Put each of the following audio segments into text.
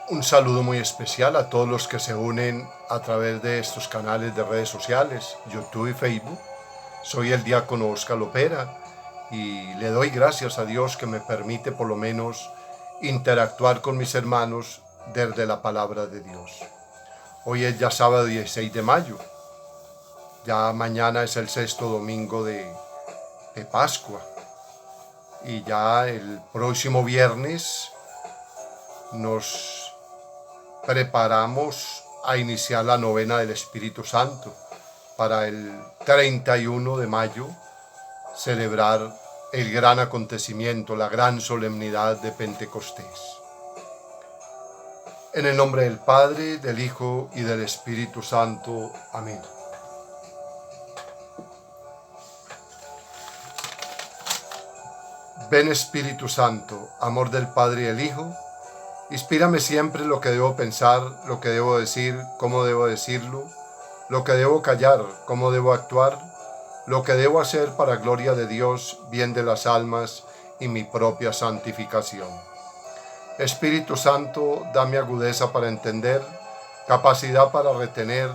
Un saludo muy especial a todos los que se unen a través de estos canales de redes sociales, YouTube y Facebook. Soy el diácono Oscar Lopera y le doy gracias a Dios que me permite por lo menos interactuar con mis hermanos desde la palabra de Dios. Hoy es ya sábado 16 de mayo. Ya mañana es el sexto domingo de Pascua. Y ya el próximo viernes nos preparamos a iniciar la novena del Espíritu Santo para el 31 de mayo celebrar el gran acontecimiento, la gran solemnidad de Pentecostés. En el nombre del Padre, del Hijo y del Espíritu Santo. Amén. Ven Espíritu Santo, amor del Padre y del Hijo, inspírame siempre lo que debo pensar, lo que debo decir, cómo debo decirlo, lo que debo callar, cómo debo actuar, lo que debo hacer para gloria de Dios, bien de las almas y mi propia santificación. Espíritu Santo, dame agudeza para entender, capacidad para retener,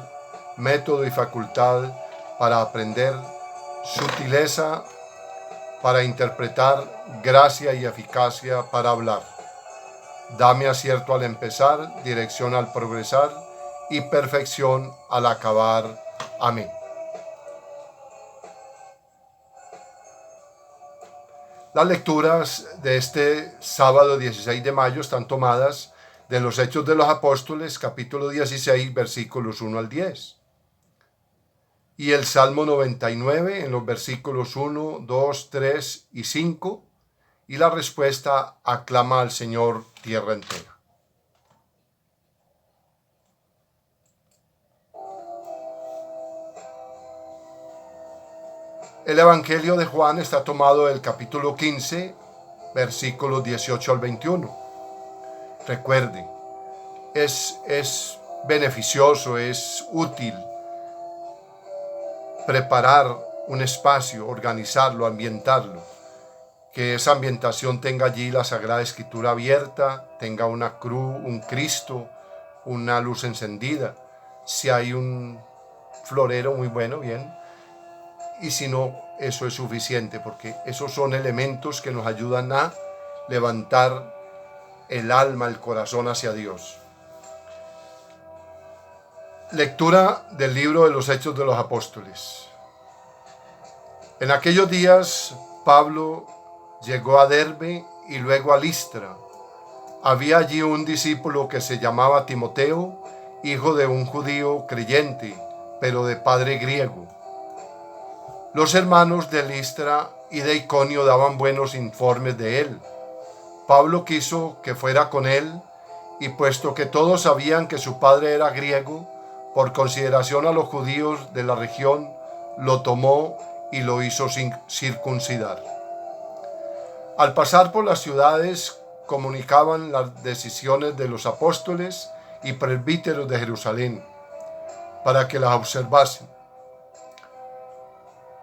método y facultad para aprender, sutileza para interpretar, gracia y eficacia para hablar. Dame acierto al empezar, dirección al progresar y perfección al acabar. Amén. Las lecturas de este sábado 16 de mayo están tomadas de los Hechos de los Apóstoles, capítulo 16, versículos 1 al 10. Y el Salmo 99 en los versículos 1, 2, 3 y 5. Y la respuesta: aclama al Señor tierra entera. El Evangelio de Juan está tomado del capítulo 15, versículos 18 al 21. Recuerde, es beneficioso, es útil preparar un espacio, organizarlo, ambientarlo, que esa ambientación tenga allí la Sagrada Escritura abierta, tenga una cruz, un Cristo, una luz encendida. Si hay un florero, muy bueno, bien. Y si no, eso es suficiente, porque esos son elementos que nos ayudan a levantar el alma, el corazón hacia Dios. Lectura del libro de los Hechos de los Apóstoles. En aquellos días, Pablo llegó a Derbe y luego a Listra. Había allí un discípulo que se llamaba Timoteo, hijo de un judío creyente, pero de padre griego. Los hermanos de Listra y de Iconio daban buenos informes de él. Pablo quiso que fuera con él, y puesto que todos sabían que su padre era griego, por consideración a los judíos de la región, lo tomó y lo hizo circuncidar. Al pasar por las ciudades, comunicaban las decisiones de los apóstoles y presbíteros de Jerusalén, para que las observasen.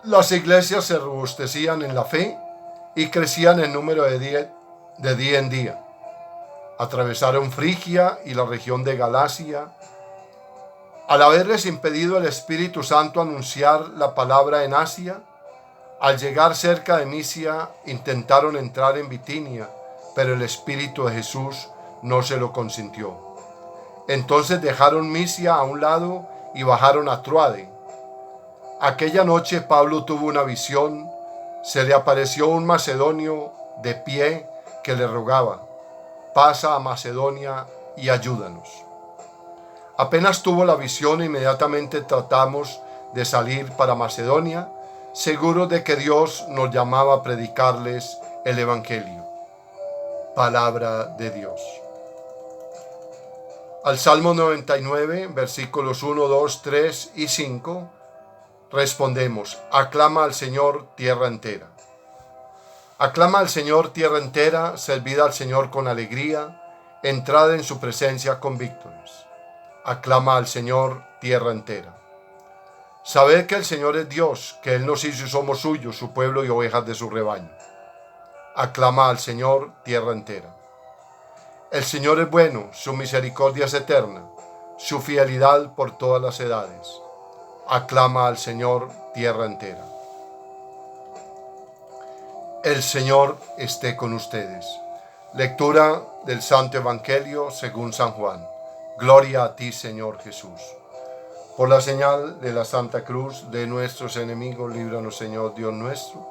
Las iglesias se robustecían en la fe y crecían en número de día en día. Atravesaron Frigia y la región de Galacia. Al haberles impedido el Espíritu Santo anunciar la palabra en Asia, al llegar cerca de Misia intentaron entrar en Bitinia, pero el Espíritu de Jesús no se lo consintió. Entonces dejaron Misia a un lado y bajaron a Troade. Aquella noche Pablo tuvo una visión. Se le apareció un macedonio de pie que le rogaba: pasa a Macedonia y ayúdanos. Apenas tuvo la visión, inmediatamente tratamos de salir para Macedonia, seguros de que Dios nos llamaba a predicarles el Evangelio. Palabra de Dios. Al Salmo 99, versículos 1, 2, 3 y 5, respondemos: aclama al Señor tierra entera. Aclama al Señor tierra entera, servid al Señor con alegría, entrad en su presencia con vítores. Aclama al Señor tierra entera. Sabed que el Señor es Dios, que Él nos hizo y somos suyos, su pueblo y ovejas de su rebaño. Aclama al Señor tierra entera. El Señor es bueno, su misericordia es eterna, su fidelidad por todas las edades. Aclama al Señor tierra entera. El Señor esté con ustedes. Lectura del Santo Evangelio según San Juan. Gloria a ti, Señor Jesús. Por la señal de la Santa Cruz de nuestros enemigos, líbranos, Señor Dios nuestro.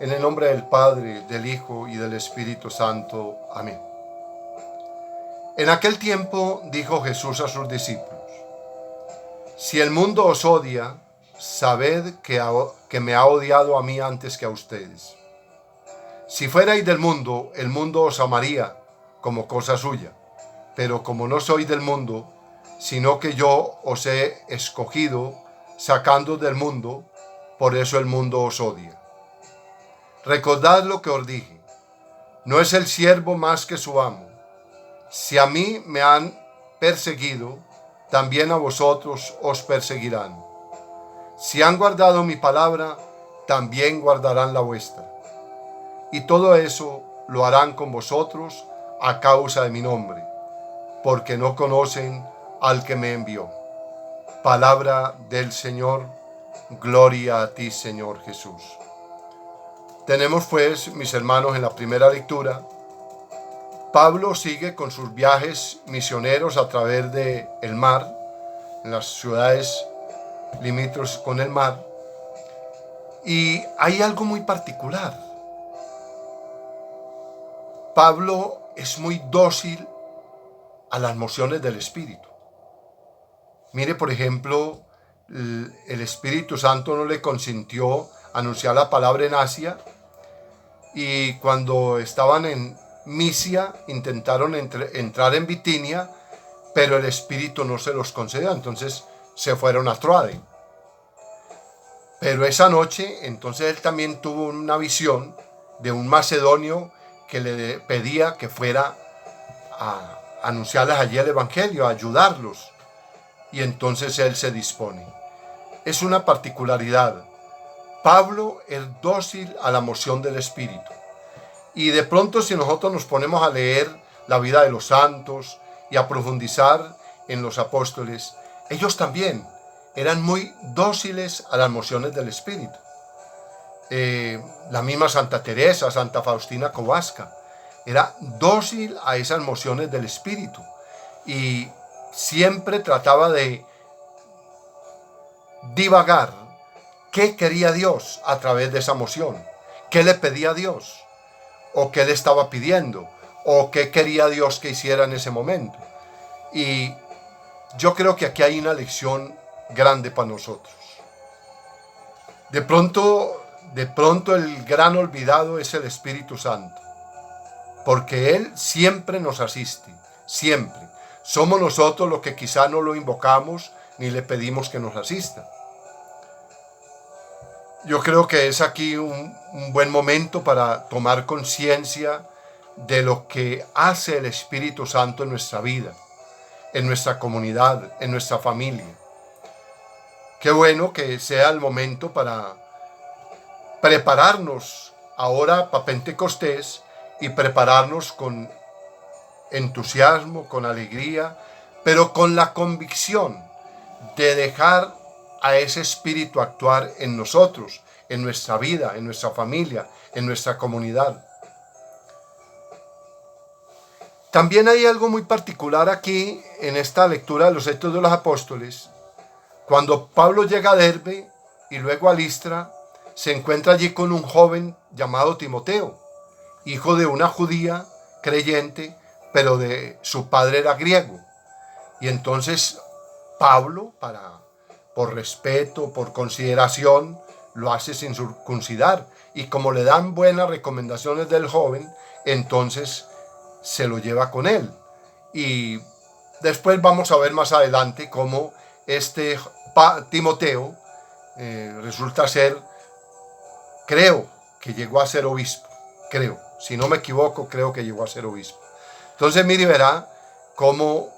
En el nombre del Padre, del Hijo y del Espíritu Santo. Amén. En aquel tiempo dijo Jesús a sus discípulos: si el mundo os odia, sabed que me ha odiado a mí antes que a ustedes. Si fuerais del mundo, el mundo os amaría como cosa suya. Pero como no sois del mundo, sino que yo os he escogido, sacando del mundo, por eso el mundo os odia. Recordad lo que os dije: no es el siervo más que su amo. Si a mí me han perseguido, también a vosotros os perseguirán. Si han guardado mi palabra, también guardarán la vuestra. Y todo eso lo harán con vosotros a causa de mi nombre, porque no conocen al que me envió. Palabra del Señor. Gloria a ti, Señor Jesús. Tenemos pues, mis hermanos, en la primera lectura, Pablo sigue con sus viajes misioneros a través del mar, en las ciudades limítrofes con el mar, y hay algo muy particular. Pablo es muy dócil a las mociones del Espíritu. Mire, por ejemplo, el Espíritu Santo no le consintió anunciar la palabra en Asia, y cuando estaban en Misia intentaron entrar en Bitinia, pero el Espíritu no se los concedió, entonces se fueron a Troade. Pero esa noche, entonces él también tuvo una visión de un macedonio que le pedía que fuera a anunciarles allí el Evangelio, a ayudarlos. Y entonces él se dispone. Es una particularidad. Pablo es dócil a la moción del Espíritu. Y de pronto, si nosotros nos ponemos a leer la vida de los santos y a profundizar en los apóstoles, ellos también eran muy dóciles a las mociones del Espíritu. La misma Santa Teresa, Santa Faustina Kowalska, era dócil a esas mociones del Espíritu y siempre trataba de divagar qué quería Dios a través de esa moción, qué le pedía a Dios, o qué le estaba pidiendo, o qué quería Dios que hiciera en ese momento. Y yo creo que aquí hay una lección grande para nosotros. De pronto el gran olvidado es el Espíritu Santo, porque Él siempre nos asiste, siempre. Somos nosotros los que quizá no lo invocamos ni le pedimos que nos asista. Yo creo que es aquí un buen momento para tomar conciencia de lo que hace el Espíritu Santo en nuestra vida, en nuestra comunidad, en nuestra familia. Qué bueno que sea el momento para prepararnos ahora para Pentecostés y prepararnos con entusiasmo, con alegría, pero con la convicción de dejar a ese Espíritu actuar en nosotros, en nuestra vida, en nuestra familia, en nuestra comunidad. También hay algo muy particular aquí en esta lectura de los Hechos de los Apóstoles. Cuando Pablo llega a Derbe y luego a Listra, se encuentra allí con un joven llamado Timoteo, hijo de una judía creyente, pero de su padre era griego. Y entonces Pablo, por respeto, por consideración, lo hace sin circuncidar. Y como le dan buenas recomendaciones del joven, entonces se lo lleva con él. Y después vamos a ver más adelante cómo este Timoteo resulta ser, creo que llegó a ser obispo. Creo, si no me equivoco, creo que llegó a ser obispo. Entonces mire, verá cómo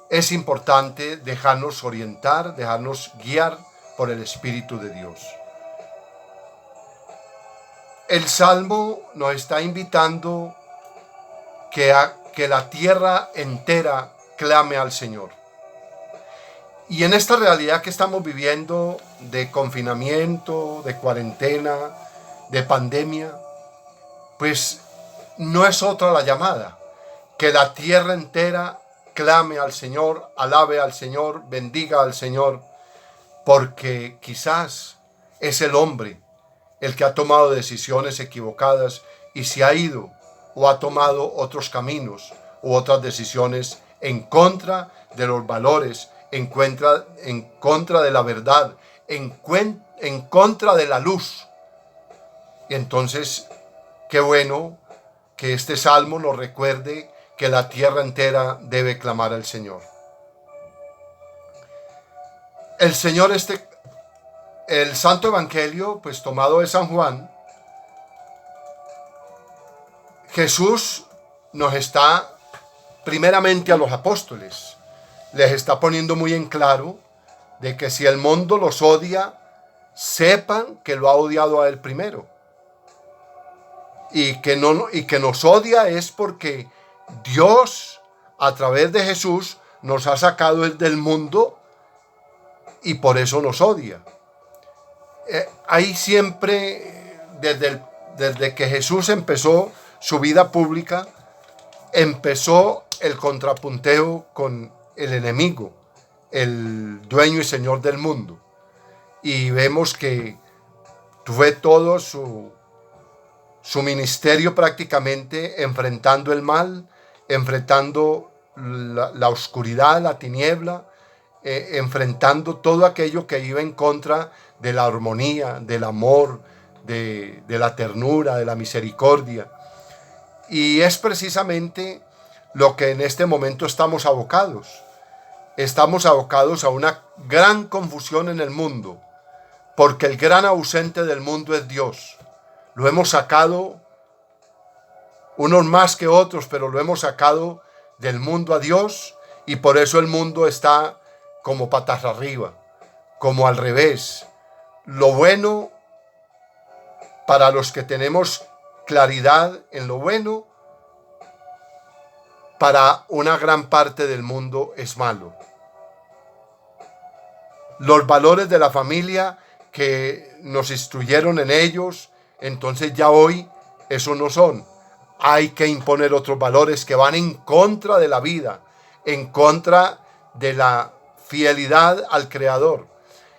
es importante dejarnos orientar, dejarnos guiar por el Espíritu de Dios. El Salmo nos está invitando que la tierra entera clame al Señor. Y en esta realidad que estamos viviendo de confinamiento, de cuarentena, de pandemia, pues no es otra la llamada, que la tierra entera clame al Señor, alabe al Señor, bendiga al Señor, porque quizás es el hombre el que ha tomado decisiones equivocadas y se ha ido o ha tomado otros caminos u otras decisiones en contra de los valores, en contra de la verdad, en contra de la luz. Y entonces, qué bueno que este salmo nos recuerde que la tierra entera debe clamar al Señor. El Santo Evangelio, pues tomado de San Juan, Jesús nos está, primeramente a los apóstoles, les está poniendo muy en claro de que si el mundo los odia, sepan que lo ha odiado a él primero. Y que nos odia es porque Dios, a través de Jesús, nos ha sacado del mundo y por eso nos odia. Ahí siempre, desde que Jesús empezó su vida pública, empezó el contrapunteo con el enemigo, el dueño y señor del mundo. Y vemos que fue todo su ministerio prácticamente enfrentando el mal, enfrentando la oscuridad, la tiniebla, enfrentando todo aquello que iba en contra de la armonía, del amor, de la ternura, de la misericordia. Y es precisamente lo que en este momento estamos abocados. Estamos abocados a una gran confusión en el mundo, porque el gran ausente del mundo es Dios. Lo hemos sacado, unos más que otros, pero lo hemos sacado del mundo a Dios, y por eso el mundo está como patas arriba, como al revés. Lo bueno, para los que tenemos claridad en lo bueno, para una gran parte del mundo es malo. Los valores de la familia que nos instruyeron en ellos, entonces ya hoy eso no son. Hay que imponer otros valores que van en contra de la vida, en contra de la fidelidad al Creador.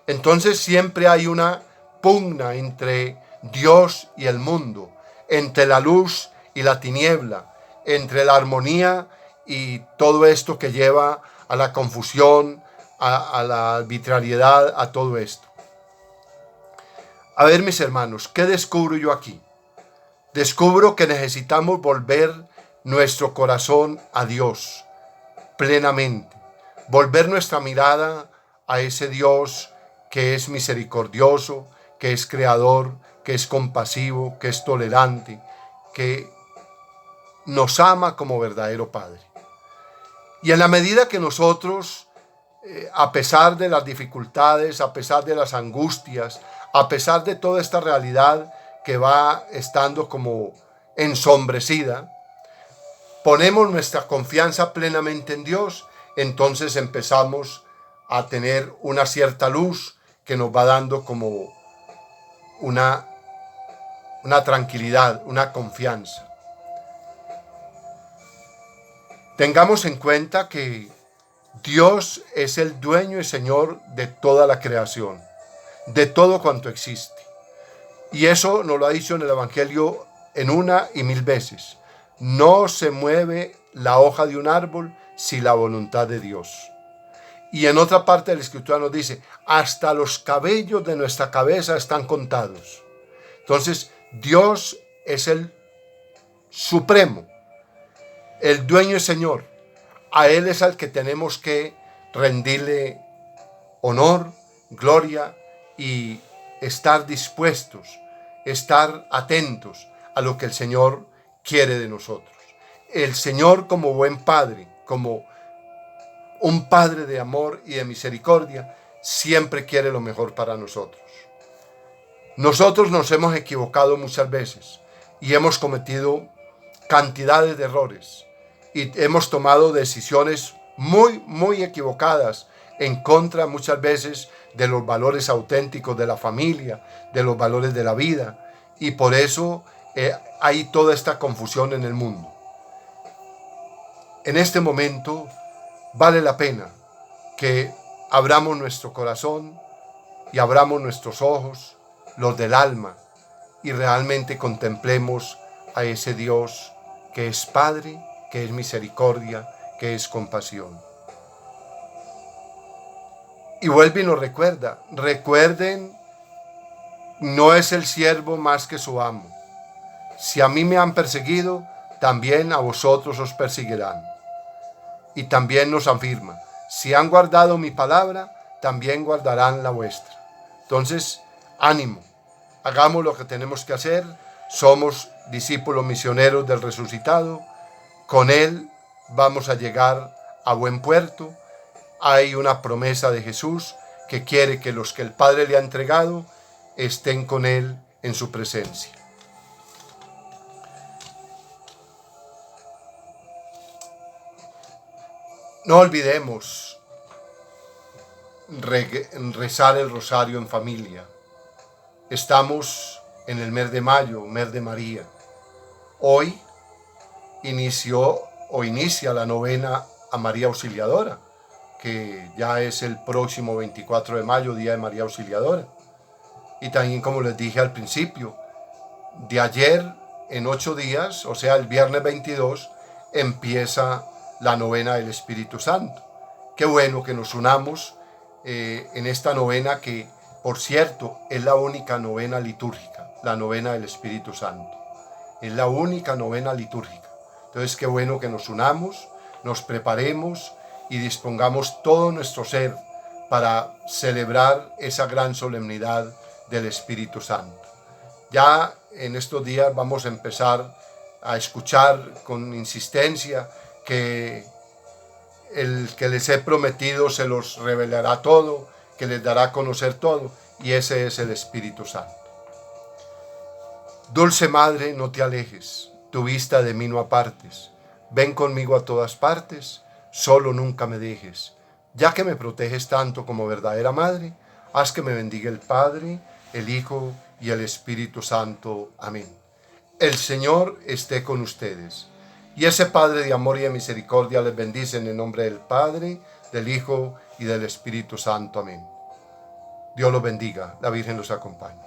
Entonces siempre hay una pugna entre Dios y el mundo, entre la luz y la tiniebla, entre la armonía y todo esto que lleva a la confusión, a la arbitrariedad, a todo esto. A ver, mis hermanos, ¿qué descubro yo aquí? Descubro que necesitamos volver nuestro corazón a Dios plenamente, volver nuestra mirada a ese Dios que es misericordioso, que es creador, que es compasivo, que es tolerante, que nos ama como verdadero Padre. Y en la medida que nosotros, a pesar de las dificultades, a pesar de las angustias, a pesar de toda esta realidad que va estando como ensombrecida, ponemos nuestra confianza plenamente en Dios, entonces empezamos a tener una cierta luz que nos va dando como una tranquilidad, una confianza. Tengamos en cuenta que Dios es el dueño y señor de toda la creación, de todo cuanto existe. Y eso nos lo ha dicho en el Evangelio en 1 y 1000 veces. No se mueve la hoja de un árbol sin la voluntad de Dios. Y en otra parte de la Escritura nos dice, hasta los cabellos de nuestra cabeza están contados. Entonces, Dios es el supremo, el dueño y señor. A Él es al que tenemos que rendirle honor, gloria y estar dispuestos, estar atentos a lo que el Señor quiere de nosotros. El Señor, como buen Padre, como un Padre de amor y de misericordia, siempre quiere lo mejor para nosotros. Nosotros nos hemos equivocado muchas veces y hemos cometido cantidades de errores y hemos tomado decisiones muy equivocadas en contra muchas veces de los valores auténticos de la familia, de los valores de la vida, y por eso hay toda esta confusión en el mundo. En este momento vale la pena que abramos nuestro corazón y abramos nuestros ojos, los del alma, y realmente contemplemos a ese Dios que es Padre, que es misericordia, que es compasión. Y vuelve y nos recuerda, recuerden, no es el siervo más que su amo. Si a mí me han perseguido, también a vosotros os perseguirán. Y también nos afirma, si han guardado mi palabra, también guardarán la vuestra. Entonces, ánimo, hagamos lo que tenemos que hacer, somos discípulos misioneros del resucitado, con Él vamos a llegar a buen puerto. Hay una promesa de Jesús que quiere que los que el Padre le ha entregado estén con Él en su presencia. No olvidemos rezar el rosario en familia. Estamos en el mes de mayo, mes de María. Hoy inicia la novena a María Auxiliadora, que ya es el próximo 24 de mayo, Día de María Auxiliadora. Y también, como les dije al principio, de ayer en 8 días, o sea, el viernes 22, empieza la novena del Espíritu Santo. Qué bueno que nos unamos en esta novena que, por cierto, es la única novena litúrgica, la novena del Espíritu Santo. Es la única novena litúrgica. Entonces, qué bueno que nos unamos, nos preparemos y dispongamos todo nuestro ser para celebrar esa gran solemnidad del Espíritu Santo. Ya en estos días vamos a empezar a escuchar con insistencia que el que les he prometido se los revelará todo, que les dará a conocer todo, y ese es el Espíritu Santo. Dulce Madre, no te alejes, tu vista de mí no apartes, ven conmigo a todas partes, solo nunca me dejes. Ya que me proteges tanto como verdadera Madre, haz que me bendiga el Padre, el Hijo y el Espíritu Santo. Amén. El Señor esté con ustedes. Y ese Padre de amor y de misericordia les bendice en el nombre del Padre, del Hijo y del Espíritu Santo. Amén. Dios los bendiga. La Virgen los acompañe.